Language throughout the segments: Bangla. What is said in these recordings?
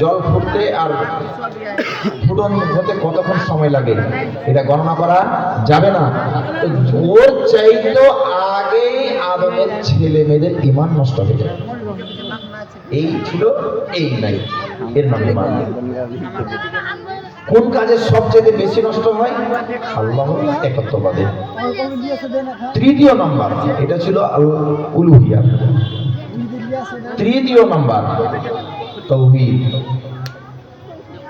জল ফুটতে আর ফুটন হতে কতক্ষণ সময় লাগে এটা গণনা করা যাবে না। ওর চাইতেও আগে আদমের ছেলে মেয়েদের ঈমান নষ্ট হয়ে যায়। এই ছিল এই নাই, এর নাম ঈমান। কোন কাজে সবচেয়ে বেশি নষ্ট হয়? আল্লাহর একত্ববাদে। তৃতীয় নাম্বার এটা ছিল উলুহিয়া। তৃতীয় নাম্বার তাওহীদ,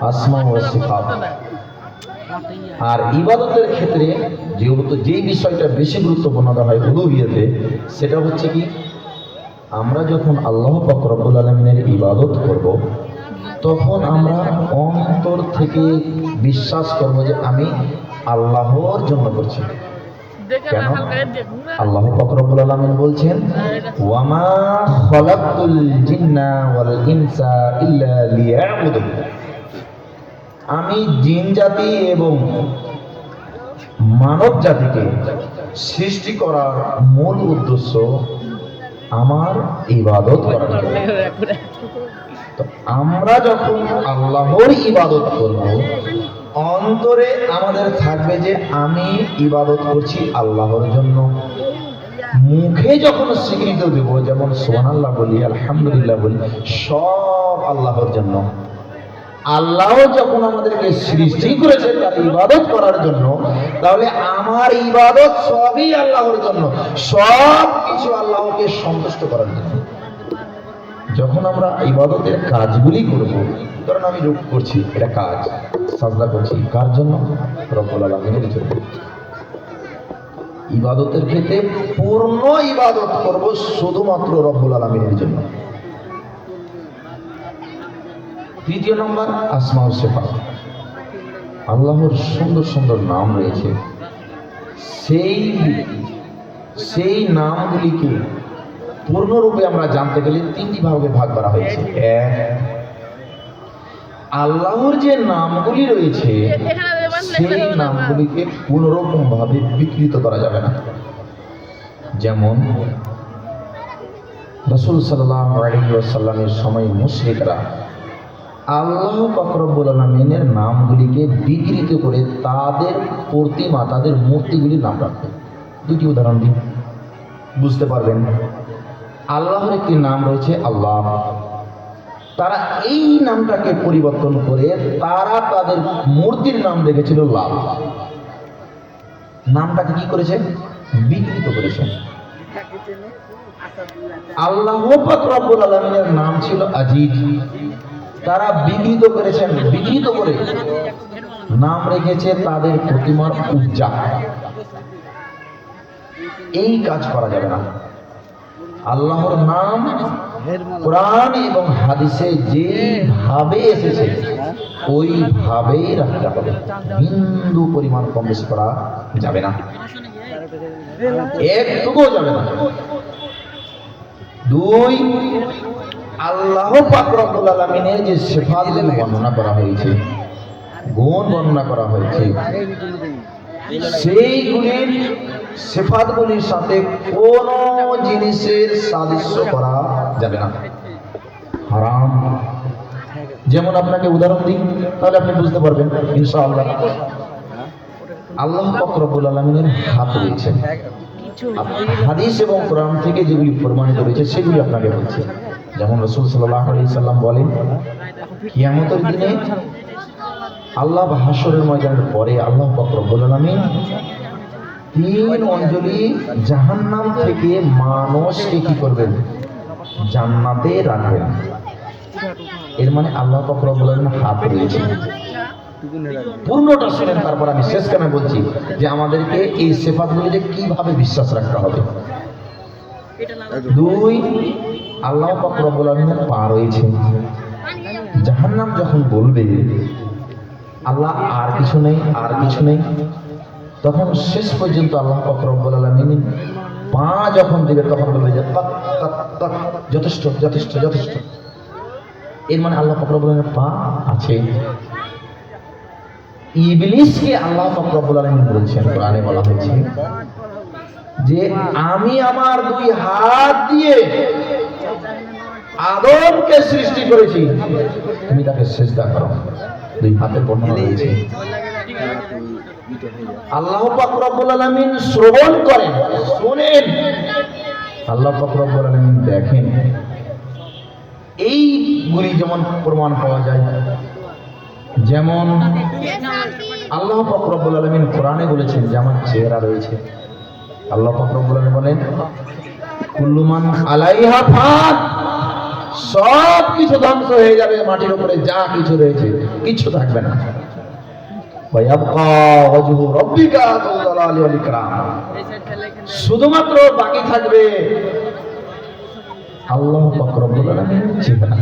আসমা ওয়া সিফাত। আর ইবাদতের ক্ষেত্রে যেহেতু যেই বিষয়টা বেশি গুরুত্বপূর্ণ হয় উলুহিয়াতে, সেটা হচ্ছে কি, আমরা যখন আল্লাহ পাক রব্বুল আলামিনের ইবাদত করব, তখন আমরা অন্তর থেকে বিশ্বাস করব যে আমি আল্লাহর জন্য করছি। কেন? আল্লাহ পাক রব্বুল আলামিন বলছেন, ওয়ামা খালাকতুল জিন্না ওয়াল ইনসা ইল্লা লিয়াবুদুন। আমি জিন জাতি এবং মানব জাতিকে সৃষ্টি করার মূল উদ্দেশ্য আমার ইবাদত করা। তো আমরা যখন আল্লাহর ইবাদত করব, অন্তরে আমাদের থাকবে যে আমি ইবাদত করছি আল্লাহর জন্য। মুখে যখন স্বীকৃতি দেব, যেমন সুবহানাল্লাহ বলি, আলহামদুলিল্লাহ বলি, সব আল্লাহর জন্য। আল্লাহ যখন আমাদেরকে সৃষ্টি করেছে তার ইবাদত করার জন্য, তাহলে আমার ইবাদত সবই আল্লাহর জন্য, সব কিছু আল্লাহকে সন্তুষ্ট করার জন্য। যখন আমরা ইবাদতের কাজগুলি করব, কারণ আমি রূপ করছি, এটা কাজ, সাজদা করছি কার জন্য? রব্বুল আলামিনের জন্য। ইবাদতের ক্ষেত্রে পূর্ণ ইবাদত করব শুধুমাত্র রব্বুল আলামিনের জন্য। তৃতীয় নম্বর আসমা ও সিফাত। আল্লাহর সুন্দর সুন্দর নাম রয়েছে, সেই নামগুলিকে পূর্ণরূপে আমরা জানতে গেলে তিনটি ভাগে ভাগ করা হয়েছে। এক, আল্লাহর যে নামগুলি রয়েছে সেই নামগুলিকে কোনোরকম ভাবে বিকৃত করা যাবে না। যেমন রাসূল সাল্লাল্লাহু আলাইহি ওয়াসাল্লামের সময় মুশরিকরা আল্লাহ পাক রব্বুল আলামিনের নামগুলিকে বিকৃত করে তাদের প্রতিমা, তাদের মূর্তিগুলির নাম রাখত। দুটি উদাহরণ দিই, বুঝতে পারবেন। আল্লাহর একটি নাম রয়েছে আল্লাহ, তারা এই নামটাকে পরিবর্তন করে তারা তাদের মূর্তির নাম রেখেছিল লাল। নামটাকে কি করেছে? বিকৃত করেছে। আল্লাহ পাক রব্বুল আলামিনের নাম ছিল আজিজ, তারা বিকৃত করেছেন, বিকৃত করে নাম রেখেছে তাদের প্রতিমার উজ্জা। এই কাজ করা যাবে না। আল্লাহর নাম কোরআন এবং হাদিসে যেভাবে এসেছে ওইভাবেই রাখতে হবে, বিন্দু পরিমাণ কম বেশি করা যাবে না, একটুকুও যাবে না। দুই, আল্লাহ পাক রব্বুল আলামিনের যে সিফাতগুলো বর্ণনা করা হয়েছে, গুণ বর্ণনা করা হয়েছে, সেইগুলির সিফাতগুলির সাথে কোন জিনিসের সাদৃশ্য করা যাবে না, হারাম। যেমন আপনাকে উদাহরণ দিই, তাহলে আপনি বুঝতে পারবেন ইনশাআল্লাহ। আল্লাহ পাক রব্বুল আলামিনের হাত রয়েছে, হাদিস এবং কোরআন থেকে যেগুলি প্রমাণিত রয়েছে সেগুলি আপনাকে বলছে। যেমন রাসূল সাল্লাল্লাহু আলাইহি সাল্লাম বলেন, কিয়ামতের দিনে আল্লাহ হাসরের ময়দানের পরে আল্লাহ পাক রব্বুল আলামিন 3 অঞ্জলি জাহান্নাম থেকে মানুষকে কি করবেন? জান্নাতে রাখবেন। এর মানে আল্লাহ পাক রব্বুল আলামিনের হাত রয়েছে। পূর্ণটা শুনেন, তারপর আমি শেষ কেন বলছি যে আমাদেরকে এই সিফাতগুলিতে কিভাবে বিশ্বাস রাখতে হবে। দুই, আল্লাহ পাক রব্বুল আলামিনের পা রয়েছে। জাহান্নাম যখন বলবে আল্লাহ আর কিছু নেই, আর কিছু নেই, তখন শেষ পর্যন্ত আল্লাহ পাক রব্বুল আলামিন পা যখন দিবে তখন বলবে যে তাক তাক তাক, যথেষ্ট যথেষ্ট যথেষ্ট। এর মানে আল্লাহ পাক রব্বুল আলামিনের পা আছে। ইবলিসকে আল্লাহ পাক রব্বুল আলামিন বলছেন, কোরআনে বলা হয়েছে যে আমি আমার 2 হাত দিয়ে আদমকে সৃষ্টি করেছি, তুমি তাকে সিজদা করো। দুই হাতের বর্ণনা রয়েছে। আল্লাহ পাক রব্বুল আলামিন শ্রবণ করেন, শুনেন, আল্লাহ পাক রব্বুল আলামিন দেখেন। এইগুলি যেমন প্রমাণ পাওয়া যায়, যেমন আল্লাহ পাক রব্বুল আলামিন কোরআনে বলেছেন যে আমার চেহারা রয়েছে। আল্লাহ পাক রব্বুল আলামিন বলেন কুল্লু মান আলাইহা ফান, সব কিছু ধ্বংস হয়ে যাবে, মাটির উপরে যা কিছু রয়েছে কিছু থাকবে না। ওয়ায়াবকা ওয়াজহু রাব্বিকা যুল জালালি ওয়াল ইকরাম, শুধুমাত্র বাকি থাকবে আল্লাহ পাক রব্বুল আলামিনের চেহারা।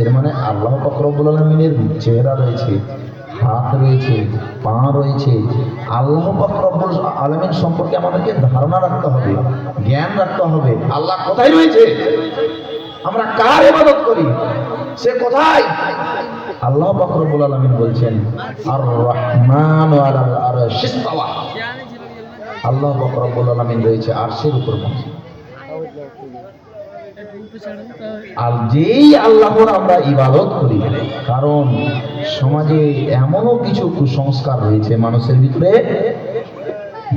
এর মানে আল্লাহ পাক রব্বুল আলামিনের চেহারা রয়েছে, হাত রয়েছে, পা রয়েছে। আল্লাহ পাক রব্বুল আলামিন সম্পর্কে আমাদেরকে ধারণা রাখতে হবে, জ্ঞান রাখতে হবে। আল্লাহ কোথায় রয়েছে, আমরা কার ইবাদত করি, সে কোথায়? আল্লাহ পাক রব্বুল আলামিন বলছেন আর রহমানু আলাল আরশি ইসতাওয়া, আল্লাহ পাক রব্বুল আলামিন রয়েছে আরশের উপর বসে। আর যেই আল্লাহর আমরা ইবাদত করি, কারণ সমাজে এমনও কিছু কুসংস্কার রয়েছে মানুষের ভিতরে,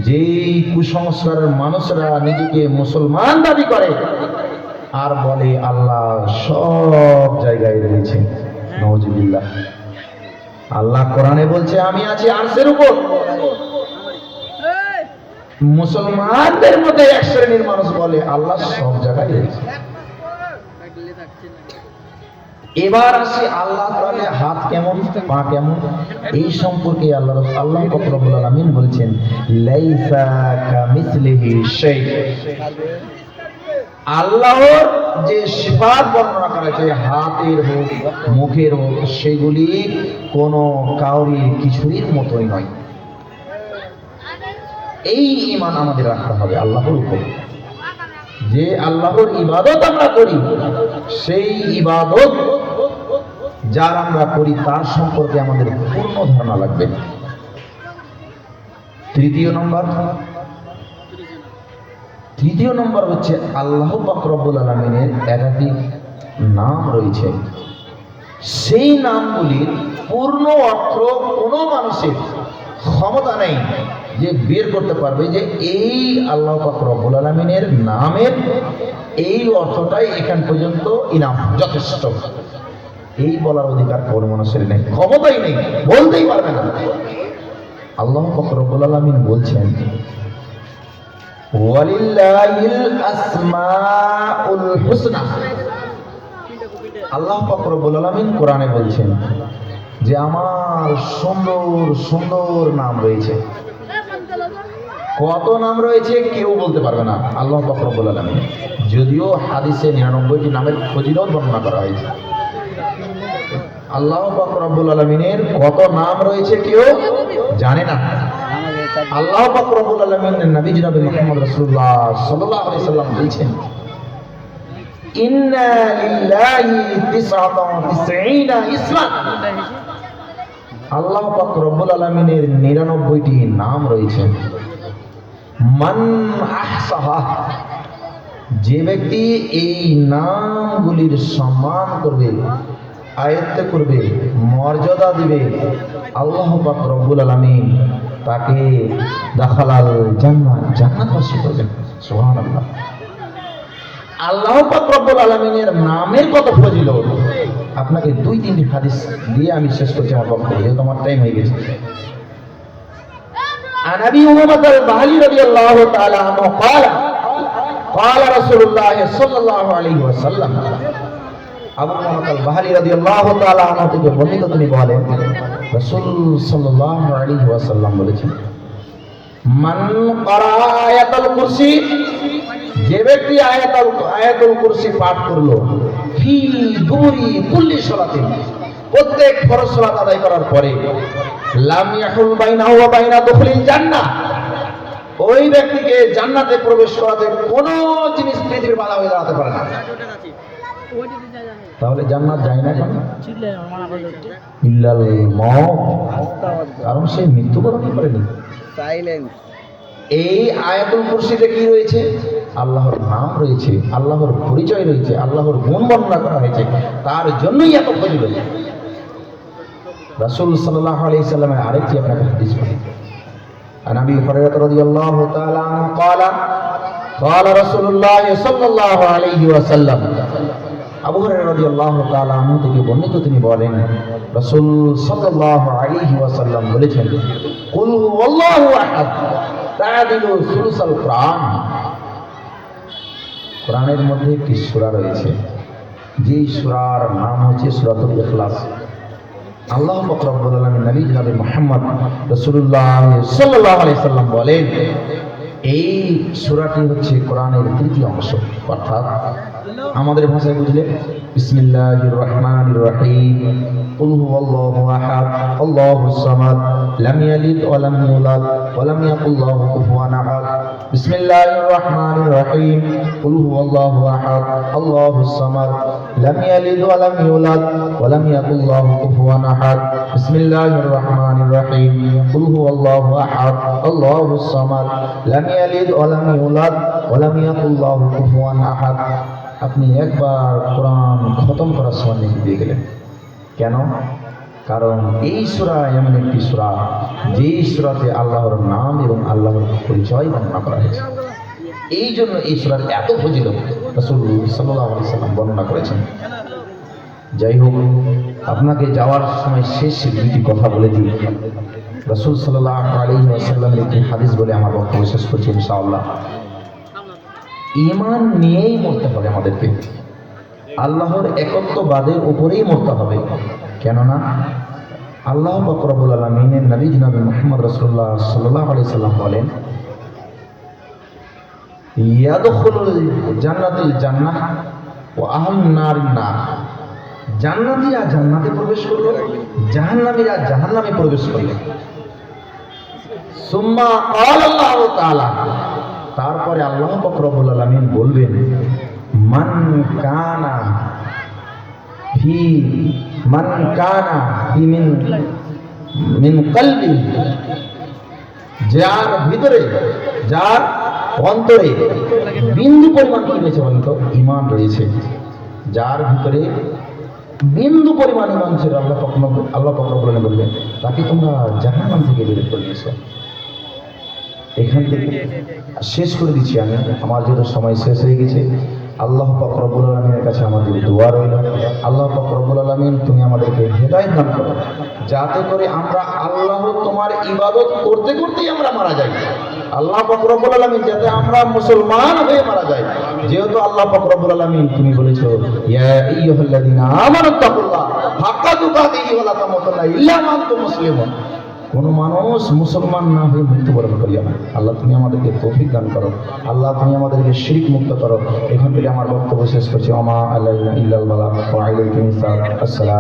যেই কুসংস্কারের মানুষরা নিজেকে মুসলমান দাবি করে আর বলে আল্লাহ সব জায়গায় রয়েছে। নাউজুবিল্লাহ। আল্লাহ কোরআনে বলছে আমি আছি আরশের উপর। মুসলমানদের মধ্যে এক শ্রেণীর মানুষ বলে আল্লাহ সব জায়গায় রয়েছে। এবার আসি আল্লাহ তাআলা হাত কেমন, পা কেমন, এই সম্পর্কে আল্লাহ পাক রব্বুল আলামিন বলছেন লাইসা কামিসলিহি শাই। আল্লাহর যে সিফাত বর্ণনা করা হয়েছে, হাতের হোক মুখের হোক, সেগুলি কোনো কাউরি কিছুর মতোই নয়। এই ঈমান আমাদের রাখতে হবে আল্লাহর উপর। যে আল্লাহর ইবাদত আমরা করি, সেই ইবাদত যার আমরা করি তার সম্পর্কে আমাদের পূর্ণ ধারণা লাগবে। তৃতীয় নম্বর হচ্ছে আল্লাহ পাক রব্বুল আলামিনের একাধিক নাম রয়েছে। সেই নামগুলির পূর্ণ অর্থ কোনো মানুষের ক্ষমতা নেই যে বের করতে পারবে যে এই আল্লাহ পাক রব্বুল আলামিনের নামের এই অর্থটাই এখান পর্যন্ত ইনাম যথেষ্ট, এই বলার অধিকার কোনো মানুষের নেই, ক্ষমতাই নেই, বলতেই পারবে না। আল্লাহ পাক রব্বুল আলামিন বলছেন ওয়ালিল্লাহিল আসমাউল হুসনা। আল্লাহ পাক রব্বুল আলামিন কোরআনে বলছেন যে আমার সুন্দর সুন্দর নাম রয়েছে। কত নাম রয়েছে কেউ বলতে পারবে না আল্লাহ পাক রব্বুল আলামিন, যদিও হাদিসে 99টি নামের ফজিলত বর্ণনা করা হয়েছে। আল্লাহ পাক রব্বুল আলামিনের কত নাম রয়েছে কেউ জানে না। আল্লাহ পাক রব্বুল আলামিনের নবী জনাব মুহাম্মদ রাসূলুল্লাহ সাল্লাল্লাহু আলাইহি সাল্লাম বলেছেন ইন্না লিল্লাহি 99 ইসমান। আল্লাহ পাক রব্বুল আলামিনের 99টি নাম রয়েছে। মান আহসাহা, যে ব্যক্তি এই নামগুলির সম্মান করবে, আয়ত্ত করবে, মর্যাদা দিবে, আল্লাহ পাক রব্বুল আলামিন তাকে দাখালাল জান্নাত, জান্নাতবাসী করবেন। সুবহানাল্লাহ। আল্লাহ পাক রব্বুল আলামিনের নামের কত ফজিলত, আপনাকে 2-3টি হাদিস দিয়ে আমি শেষ করছি আমার বক্তব্য, যেহেতু আমার টাইম হয়ে গেছে। عن ابي امامه الباهلي رضي الله تعالى عنه قال قال رسول الله صلى الله عليه وسلم। আবু উমামা আল বাহলি রাদিয়াল্লাহু তাআলা আনহু থেকে বর্ণিত, তিনি বলেন রাসূল সাল্লাল্লাহু আলাইহি ওয়াসাল্লাম বলেছেন মান ক্বারা আয়াতুল কুরসি, যে ব্যক্তি আয়াতুল কুরসি পাঠ করলো ফি দুরি কুল্লি সালাতিন, প্রত্যেক ফরজ সালাত আদায় করার পরে, লাম ইয়াহুল বাইনাহু ওয়া বাইনা দুখুলিল জান্নাহ, ওই ব্যক্তিকে জান্নাতে প্রবেশ করাতে কোনো জিনিস পৃথিবীর বাধা হয়ে দাঁড়াতে পারে না। তাহলে জান্নাত যায় না কেন? ইল্লাল মউত, কারণ সে মৃত্যুবরণ করেনি। সাইলেন্স। এই আয়াতুল কুরসিতে কি রয়েছে? আল্লাহর নাম রয়েছে, আল্লাহর পরিচয় রয়েছে, আল্লাহর গুণ বর্ণনা করা হয়েছে, তার জন্যই এত ফজিলত। রাসূল সাল্লাল্লাহু আলাইহি সাল্লামের আরেকটি আপনাকে হাদিস বলি। عن ابي هريره رضي الله تعالى عنه قال قال رسول الله صلى الله عليه وسلم আবু হুরায়রা রাদিয়াল্লাহু তাআলা আনহু থেকে বর্ণিত, তিনি বলেন রাসূল সাল্লাল্লাহু আলাইহি ওয়াসাল্লাম বলেছেন, কুল হুয়াল্লাহু আহাদ তা'দিলু সুলুসাল কুরআন। কোরআনের মধ্যে একটি সূরা রয়েছে, যেই সূরার নাম হচ্ছে সূরাতুল ইখলাস। আল্লাহ পাক রব্বুল আলামিন নবী জনাবে মুহাম্মদ রাসূলুল্লাহ সাল্লাল্লাহু আলাইহি সাল্লাম বলেন, এই সূরাটি হচ্ছে কোরআনের তৃতীয় অংশ। অর্থাৎ আমাদের ভাষায় বুঝলে বিসমিল্লাহির রহমানির রহিম, কুল হুয়াল্লাহু আহাদ আল্লাহুস সামাদ লাম ইয়ালিদ ওয়া লাম ইউলাদ ওয়া লাম ইয়াকুল লাহু কুফুয়ান আহাদ। বিসমিল্লাহির রহমানির রহিম, কুল হুয়াল্লাহু আহাদ আল্লাহুস সামাদ লাম ইয়ালিদ ওয়া লাম ইউলাদ ওয়া লাম ইয়াকুল লাহু কুফুয়ান আহাদ। বিসমিল্লাহির রহমানির রহিম, কুল হুয়াল্লাহু আহাদ আল্লাহুস সামাদ লাম ইয়ালিদ ওয়া লাম ইউলাদ ওয়া লাম ইয়াকুল লাহু কুফুয়ান আহাদ। আপনি একবার কোরআন খতম করার সময় লিখে দিয়ে গেলেন। কেন? কারণ এই সূরা এমন একটি সূরা, যেই সূরাতে আল্লাহর নাম এবং আল্লাহর পরিচয় বর্ণনা করা হয়েছে। এই জন্য এই সূরার এত ফজিলত রাসূল সাল্লাল্লাহু আলাইহি সাল্লাম বর্ণনা করেছেন। যাই হোক, আপনাকে যাওয়ার সময় শেষ দুটি কথা বলে দিই। রাসূল সাল্লাল্লাহু আলাইহি ওয়াসাল্লামের একটি হাদিস বলে আমার বক্তব্য শেষ করছি ইনশাআল্লাহ। ঈমান নিয়েই মরতে হবে আমাদেরকে, আল্লাহর একত্ববাদের উপরেই মরতে হবে। কেননা আল্লাহ পাক রব্বুল আলামিনের নবী জনাবে মুহাম্মদ রাসূলুল্লাহ সাল্লাল্লাহু আলাইহি সাল্লাম বলেন, ইয়াদখুলুল জান্নাতুল জান্নাহ ওয়া আহলুন নারিন নার। জান্নাতীরা জান্নাতে প্রবেশ করবে, জাহান্নামীরা জাহান্নামে প্রবেশ করবে। সুম্মা ক্বালা আল্লাহু তাআলা, তারপরে আল্লাহ পাক রব্বুল আলামিন বলবেন, মান কানা ফি মিন কলবি, যার ভিতরে, যার অন্তরে বিন্দু পরিমাণ কি রয়েছে বলেন তো? ঈমান রয়েছে। যার ভিতরে বিন্দু পরিমাণ ঈমান ছিল, আল্লাহ পাক রব্বুল আলামিন বলবেন, তাকে তোমরা জাহান্নাম থেকে বের করে নিয়েছো। এখান থেকে শেষ করে দিচ্ছি আমি, আমার যেহেতু সময় শেষ হয়ে গেছে। আল্লাহ পাক রব্বুল আলামিনের কাছে আমাদের দোয়া রইল, আল্লাহ পাক রব্বুল আলামিন তুমি আমাদেরকে হেদায়েত দান করো, যাতে করে আমরা আল্লাহ তোমার ইবাদত করতে করতেই আমরা মারা যাই। আল্লাহ পাক রব্বুল আলামিন যাতে আমরা মুসলমান হয়ে মারা যাই। যেহেতু আল্লাহ পাক রব্বুল আলামিন তুমি বলেছো, ইয়া আইয়ুহাল্লাযীনা আমানুত্তাকুল্লাহ হাক্কা তুকাতিহি ওয়া লা তামুতুন্না ইল্লা ওয়া আনতুম মুসলিমুন। কোনো মানুষ মুসলমান না হয়ে মৃত্যুবরণ করিয়া না। আল্লাহ তুমি আমাদেরকে তৌফিক দান করো, আল্লাহ তুমি আমাদেরকে শিরক মুক্ত করো। এখান থেকে আমার বক্তব্য শেষ করছি। ওমা আলাইনা ইল্লাল বালাগ ওয়া আলাইকুম আসসালাম।